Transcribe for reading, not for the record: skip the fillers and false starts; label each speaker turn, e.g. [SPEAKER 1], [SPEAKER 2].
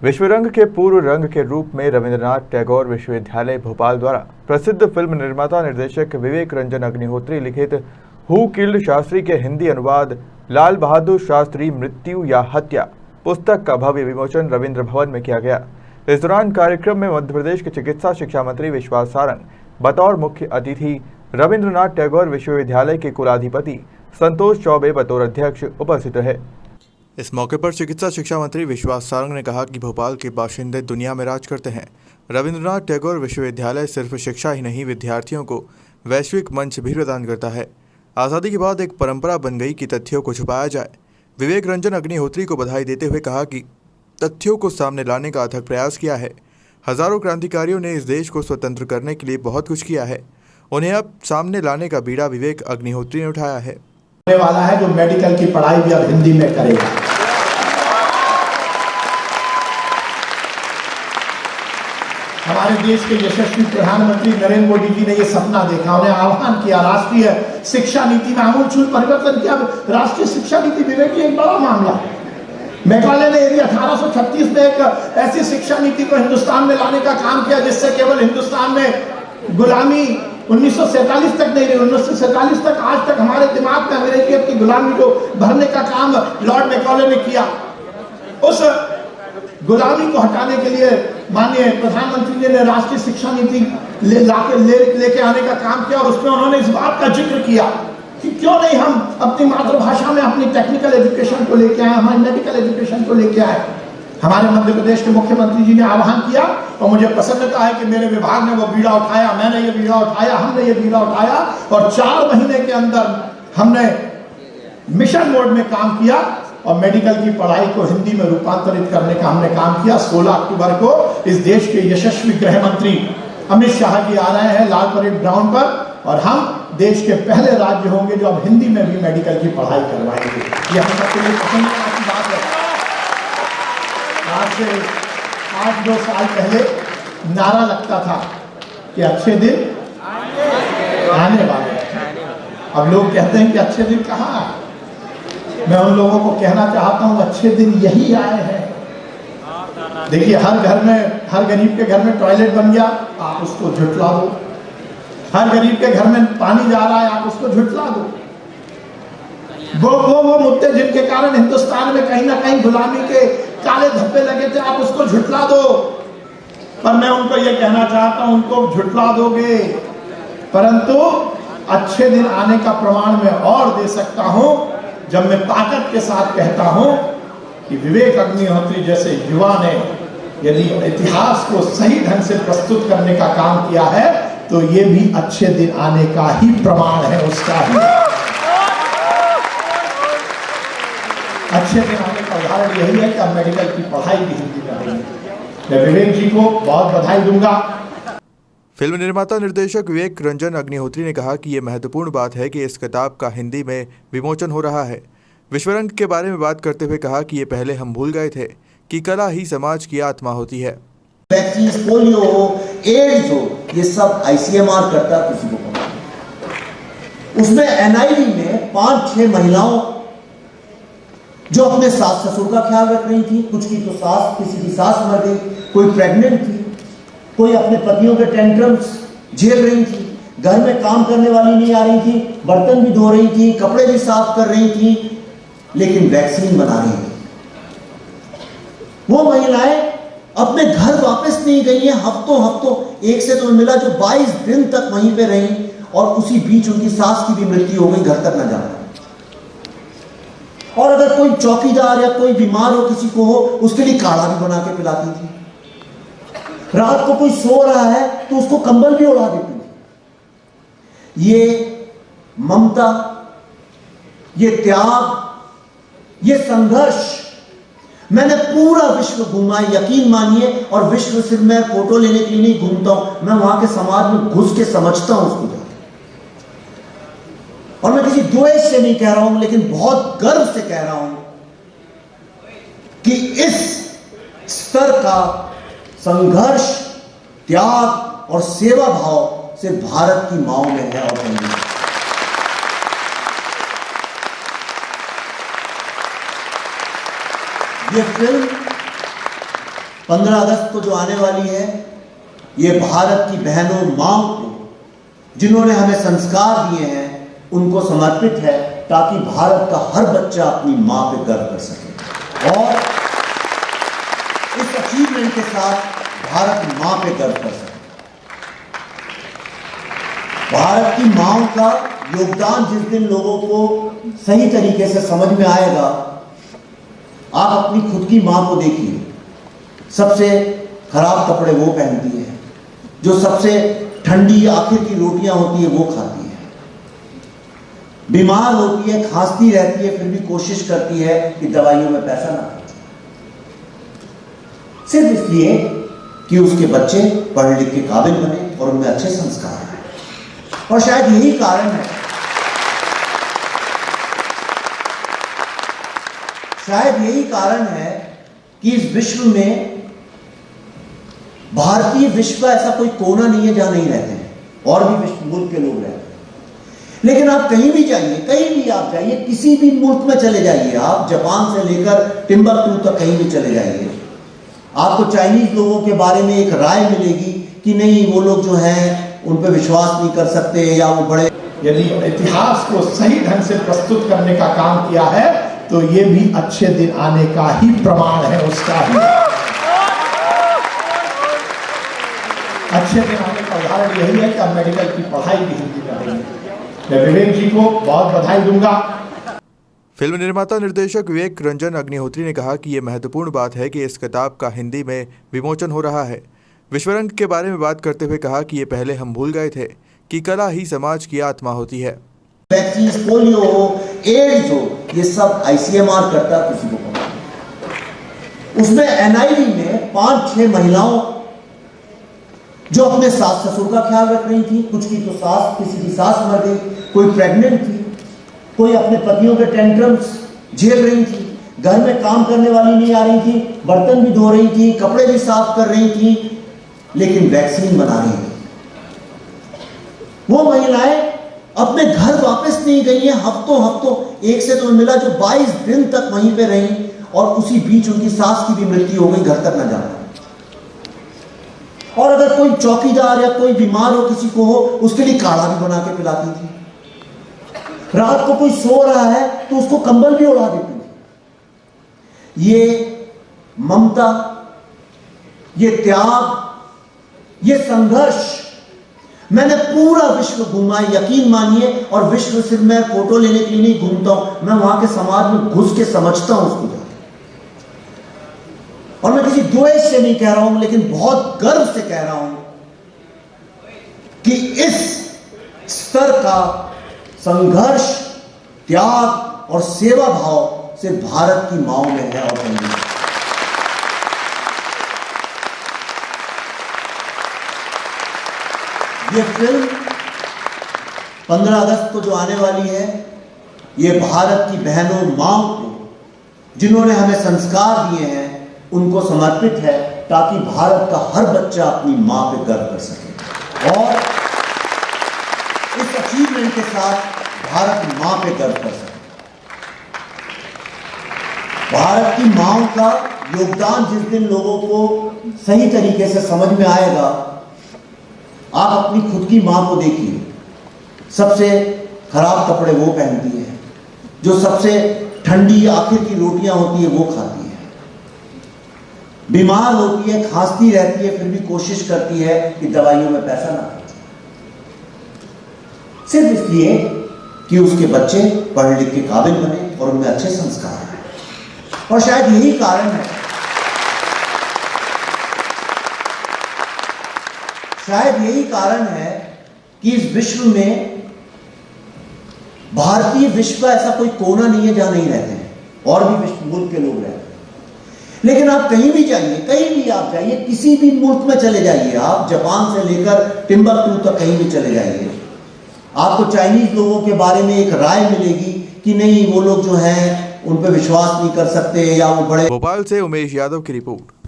[SPEAKER 1] विश्व रंग के पूर्व रंग के रूप में रविंद्रनाथ टैगोर विश्वविद्यालय भोपाल द्वारा प्रसिद्ध फिल्म निर्माता निर्देशक विवेक रंजन अग्निहोत्री लिखित हु किल्ड शास्त्री के हिंदी अनुवाद लाल बहादुर शास्त्री मृत्यु या हत्या पुस्तक का भव्य विमोचन रविंद्र भवन में किया गया। इस दौरान कार्यक्रम में मध्य प्रदेश के चिकित्सा शिक्षा मंत्री विश्वास सारंग बतौर मुख्य अतिथि, रविंद्रनाथ टैगोर विश्वविद्यालय के कुलाधिपति संतोष चौबे बतौर अध्यक्ष उपस्थित रहे। इस मौके पर चिकित्सा शिक्षा मंत्री विश्वास सारंग ने कहा कि भोपाल के बाशिंदे दुनिया में राज करते हैं। रविंद्रनाथ टैगोर विश्वविद्यालय सिर्फ शिक्षा ही नहीं, विद्यार्थियों को वैश्विक मंच भी प्रदान करता है। आज़ादी के बाद एक परंपरा बन गई कि तथ्यों को छुपाया जाए। विवेक रंजन अग्निहोत्री को बधाई देते हुए कहा कि तथ्यों को सामने लाने का अथक प्रयास किया है। हजारों क्रांतिकारियों ने इस देश को स्वतंत्र करने के लिए बहुत कुछ किया है। उन्हें अब सामने लाने का बीड़ा विवेक अग्निहोत्री ने उठाया है।
[SPEAKER 2] वाला है जो मेडिकल की पढ़ाई भी अब हिंदी में करेगा। हमारे देश के यशस्वी प्रधानमंत्री नरेंद्र मोदी जी ने यह सपना देखा, उन्हें आह्वान किया, राष्ट्रीय शिक्षा नीति में आमूलचूल परिवर्तन किया। राष्ट्रीय शिक्षा नीति विवेक एक बड़ा मामला है। मैकाले ने यदि 1836 में एक ऐसी शिक्षा नीति को हिंदुस्तान में लाने का काम किया जिससे केवल हिंदुस्तान में गुलामी 1947 तक नहीं रही, 1947 तक आज तक हमारे दिमाग में अंग्रेजियत की गुलामी को भरने का काम लॉर्ड मैकाले ने किया। उस गुलामी को हटाने के लिए माननीय प्रधानमंत्री जी ने राष्ट्रीय शिक्षा नीति लेके आने का काम किया और उसमें उन्होंने इस बात का जिक्र किया कि क्यों नहीं हम अपनी मातृभाषा में अपनी टेक्निकल एजुकेशन को लेके आए, हमारी मेडिकल एजुकेशन को लेके आए। हमारे मध्य प्रदेश के मुख्यमंत्री जी ने आह्वान किया और मुझे प्रसन्नता है कि मेरे विभाग ने वो बीड़ा उठाया, मैंने ये बीड़ा उठाया, हमने ये बीड़ा उठाया और 4 महीने के अंदर हमने मिशन मोड में काम किया और मेडिकल की पढ़ाई को हिंदी में रूपांतरित करने का हमने काम किया। 16 अक्टूबर को इस देश के यशस्वी गृह मंत्री अमित शाह जी आ रहे हैं लाल परेड ग्राउंड पर और हम देश के पहले राज्य होंगे जो अब हिंदी में भी मेडिकल की पढ़ाई करवाएंगे। ये हम सबके लिए प्रसन्नता की बात है। आज से 8-2 साल पहले नारा लगता था कि अच्छे दिन आने वाले हैं। अब लोग कहते हैं कि अच्छे दिन कहाँ आए। मैं उन लोगों को कहना चाहता हूँ अच्छे दिन यही आए हैं। देखिए, हर गरीब के घर में टॉयलेट बन गया, आप उसको झुठला दो। हर गरीब के घर में पानी जा रहा है, आप उसको झुठला दो। वो मुद्दे जिनके कारण हिंदुस्तान में कहीं ना कहीं गुलामी के काले धब्बे लगे थे, आप उसको झुठला दो। पर मैं उनको ये कहना चाहता हूं, उनको झुठला दोगे परंतु अच्छे दिन आने का प्रमाण मैं और दे सकता हूं जब मैं ताकत के साथ कहता हूं कि विवेक अग्निहोत्री जैसे युवा ने यदि इतिहास को सही ढंग से प्रस्तुत करने का काम किया है तो ये भी अच्छे दिन आने का ही प्रमाण है, उसका ही अच्छे दिन आने का उदाहरण यही है कि अब मेडिकल की पढ़ाई भी हिंदी में होगी। मैं विवेक जी को बहुत बधाई दूंगा।
[SPEAKER 1] फिल्म निर्माता निर्देशक विवेक रंजन अग्निहोत्री ने कहा कि ये महत्वपूर्ण बात है कि इस किताब का हिंदी में विमोचन हो रहा है। विश्वरंग के बारे में बात करते हुए कहा कि ये पहले हम भूल गए थे कि कला ही समाज की आत्मा होती है।
[SPEAKER 3] वैक्सीन, पोलियो हो, एड्स हो, ये सब ICMR करता है किसी को। उसमें NIV में 5-6 महिलाओं जो अपने सास ससुर का ख्याल रख रही थी, कुछ की तो सास, किसी की सास मर गई, कोई प्रेग्नेंट थी, कोई अपने पतियों के टेंट्रम्स झेल रही थी, घर में काम करने वाली नहीं आ रही थी, बर्तन भी धो रही थी, कपड़े भी साफ कर रही थी, लेकिन वैक्सीन बना रही थी। वो महिलाएं अपने घर वापस नहीं गई हैं, हफ्तों एक से तो मिला जो 22 दिन तक वहीं पे रही और उसी बीच उनकी सास की भी मृत्यु हो गई, घर तक न जाना। और अगर कोई चौकीदार या कोई बीमार हो, किसी को हो, उसके लिए काढ़ा भी बना के पिलाती थी। रात को कोई सो रहा है तो उसको कंबल भी उड़ा देती थी। ये ममता, ये त्याग, ये संघर्ष मैंने पूरा विश्व घूमा, यकीन मानिए। और विश्व सिर्फ मैं फोटो लेने के लिए नहीं घूमता हूं, मैं वहां के समाज में घुस के समझता हूं उसको। और मैं किसी द्वेष से नहीं कह रहा हूं, लेकिन बहुत गर्व से कह रहा हूं कि इस स्तर का संघर्ष, त्याग और सेवा भाव सिर्फ भारत की माओ में है और नहीं। ये फिल्म 15 अगस्त को जो आने वाली है, ये भारत की बहनों माओ को, जिन्होंने हमें संस्कार दिए हैं, उनको समर्पित है, ताकि भारत का हर बच्चा अपनी मां पे गर्व कर सके और इस अचीवमेंट के साथ भारत मां पे गर्व कर सके। भारत की मां का योगदान जिस दिन लोगों को सही तरीके से समझ में आएगा, आप अपनी खुद की मां को देखिए, सबसे खराब कपड़े वो पहनती है, जो सबसे ठंडी आखिर की रोटियां होती है वो खाती है, बीमार होती है, खांसती रहती है, फिर भी कोशिश करती है कि दवाइयों में पैसा ना खर्च, सिर्फ इसलिए कि उसके बच्चे पढ़ लिख के काबिल बने और उनमें अच्छे संस्कार आए। और शायद यही कारण है कि इस विश्व में, भारतीय विश्व का ऐसा कोई कोना नहीं है जहां नहीं रहते हैं, और भी विश्व मुल्क के लोग रहते हैं। लेकिन आप कहीं भी जाइए, कहीं भी आप जाइए, किसी भी मुल्क में चले जाइए, आप जापान से लेकर टिम्बकटू तक कहीं भी चले जाइए, आपको चाइनीज लोगों के बारे में एक राय मिलेगी कि नहीं, वो लोग जो हैं उन पर विश्वास नहीं कर सकते, या वो बड़े।
[SPEAKER 2] यदि इतिहास को सही ढंग से प्रस्तुत करने का काम किया है, तो ये भी अच्छे दिन आने का ही प्रमाण है, उसका ही अच्छे दिन आने का उदाहरण यही है कि अब मेडिकल की पढ़ाई भी हिंदी में होगी। मैं विवेक जी को बहुत बधाई दूंगा।
[SPEAKER 1] फिल्म निर्माता निर्देशक विवेक रंजन अग्निहोत्री ने कहा कि ये महत्वपूर्ण बात है कि इस किताब का हिंदी में विमोचन हो रहा है। विश्वरंग के बारे में बात करते हुए कहा कि ये पहले हम भूल गए थे कि कला ही समाज की आत्मा होती है।
[SPEAKER 3] वैक्सीन, पोलियो हो, एड्स हो, ये सब ICMR करता, किसी को पता नहीं। उसमें NIV में 5-6 महिलाओं जो अपने सास ससुर का ख्याल रख रही थी, कुछ की तो सास, किसी की सास मर गई, कोई प्रेग्नेंट थी, कोई अपने पतियों के टेंट्रम्स झेल रही थी, घर में काम करने वाली नहीं आ रही थी, बर्तन भी धो रही थी, कपड़े भी साफ कर रही थी, लेकिन वैक्सीन बना रही थी। वो महिलाएं अपने घर वापस नहीं गई हैं, हफ्तों, एक से तो मिला जो 22 दिन तक वहीं पे रही, और उसी बीच उनकी सास की भी मृत्यु हो गई, घर तक न जाना। और अगर कोई चौकीदार या कोई बीमार हो, किसी को हो, उसके लिए काढ़ा भी बना के पिलाती थी। रात को कोई सो रहा है तो उसको कंबल भी उड़ा देती थी। ये ममता, ये त्याग, ये संघर्ष, मैंने पूरा विश्व घूमा, यकीन मानिए, और विश्व सिर्फ मैं फोटो लेने के लिए नहीं घूमता हूं, मैं वहां के समाज में घुस के समझता हूं उसको। और मैं किसी द्वेष से नहीं कह रहा हूं, लेकिन बहुत गर्व से कह रहा हूं कि इस स्तर का संघर्ष, त्याग और सेवा भाव सिर्फ भारत की माओ में है और कहीं नहीं। ये फिल्म 15 अगस्त को जो आने वाली है, ये भारत की बहनों माओ को, जिन्होंने हमें संस्कार दिए हैं, उनको समर्पित है, ताकि भारत का हर बच्चा अपनी मां पे गर्व कर सके और इस अचीवमेंट के साथ भारत मां पे गर्व कर सके। भारत की मां का योगदान जिस दिन लोगों को सही तरीके से समझ में आएगा, आप अपनी खुद की मां को देखिए, सबसे खराब कपड़े वो पहनती है, जो सबसे ठंडी आखिर की रोटियां होती है वो खाती है, बीमार होती है, खांसती रहती है, फिर भी कोशिश करती है कि दवाइयों में पैसा ना खर्च, सिर्फ इसलिए कि उसके बच्चे पढ़ लिख के काबिल बने और उनमें अच्छे संस्कार आए। और शायद यही कारण है कि इस विश्व में, भारतीय विश्व का ऐसा कोई कोना नहीं है जहां नहीं रहते हैं, और भी विश्व मुल्क के लोग रहते हैं। लेकिन आप कहीं भी जाइए, कहीं भी आप जाइए, किसी भी मुल्क में चले जाइए, आप जापान से लेकर टिम्बकटू तक कहीं भी चले जाइए, आपको चाइनीज लोगों के बारे में एक राय मिलेगी कि नहीं, वो लोग जो हैं उन पर विश्वास नहीं कर सकते, या वो बड़े।
[SPEAKER 1] भोपाल से उमेश यादव की रिपोर्ट।